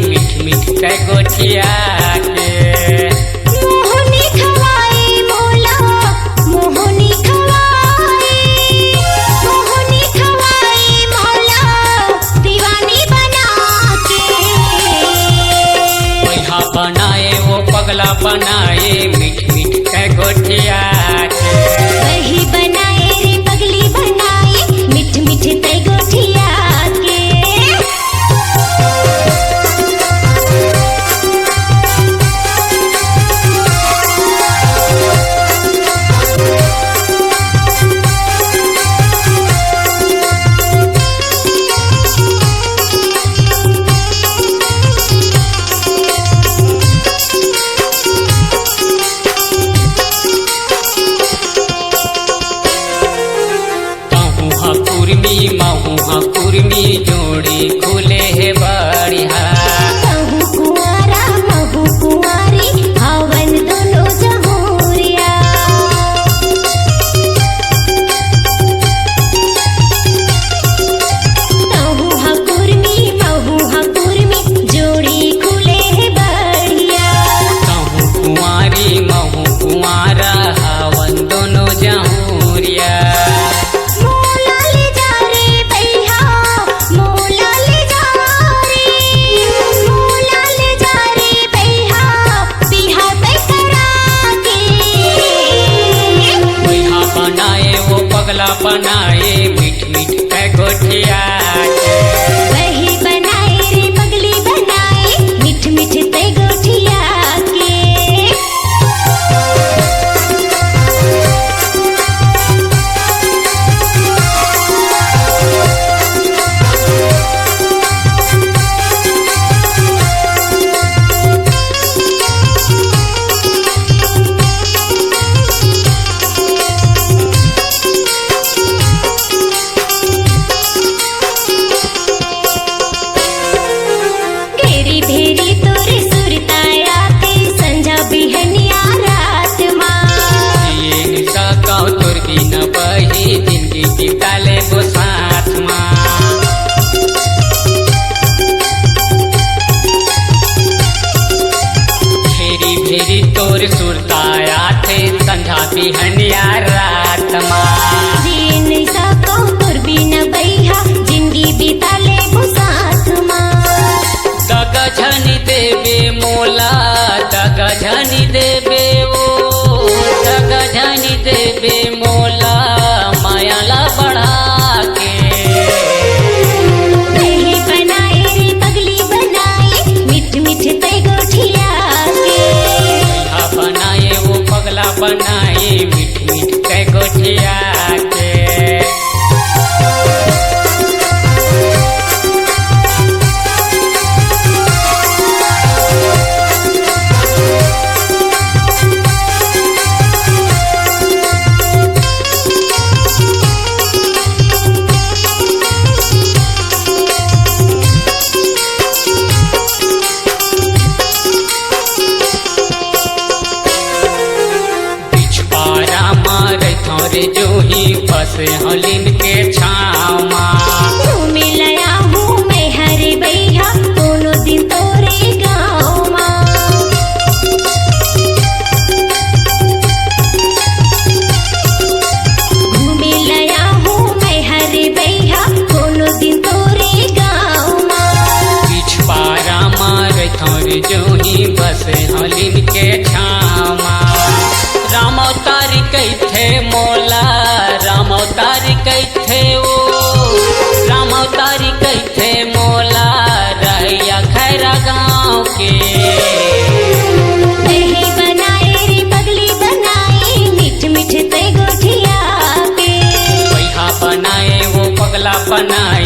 मीठ मीठ के गोठिया के। मोहनी खवाए मोला मोहनी खवाए मोला दीवानी बना के। पैहा बनाए वो पगला बनाए मीठ मीठ के गोठिया के। वही बनाए रे पगली बनाए मीठ मीठ ते गोठिया के। कुर्मी जोड़ी खुले है बढ़िया। महू कुंवारा महू कुंवारी हवन दोनों जहूरिया। महू कुर्मी जोड़ी खुले है बढ़िया। महू कुंवारी महू कुंवारा हवन दोनों जहूरिया। बनाए मीठ मीठ के गोठिया के। वही बनाए रे पगली बनाए मीठ मीठ ते गोठिया के। तोर सुरताया थे संझा बिहनिया रात माँ। जीन सको तोर बिना बैहा जिंदगी बिता ले साथ माँ। दगा झनी देवे मोला दगा झनी देवे ओ दगा झनी देवे मोला मायाला बढ़ा के। वही बनाए रे पगली बनाए मीठ मीठ ते गोठिया के। बनाए वो पगला बनाए मीठ मीठ के गोठिया के। जो ही फंसे हलिन के छामा। घूमे लया हूँ मैं हरे भैया दोनों दिन तोरे गाँव माँ। घूमे लया हूँ मैं हरे भैया दोनों दिन तोरे गाँव माँ। पिछवाड़ा मार थोर जो ही फंसे हलिन के छामा। राम अवतार कैथे मोला राम अवतार कैथे ओ राम अवतार कैथे मोला रहिया खैरा गाँव के। वही बनाए रे पगली बनाए मीठ मीठ ते गोठिया के। पैहा बनाए वो पगला बनाए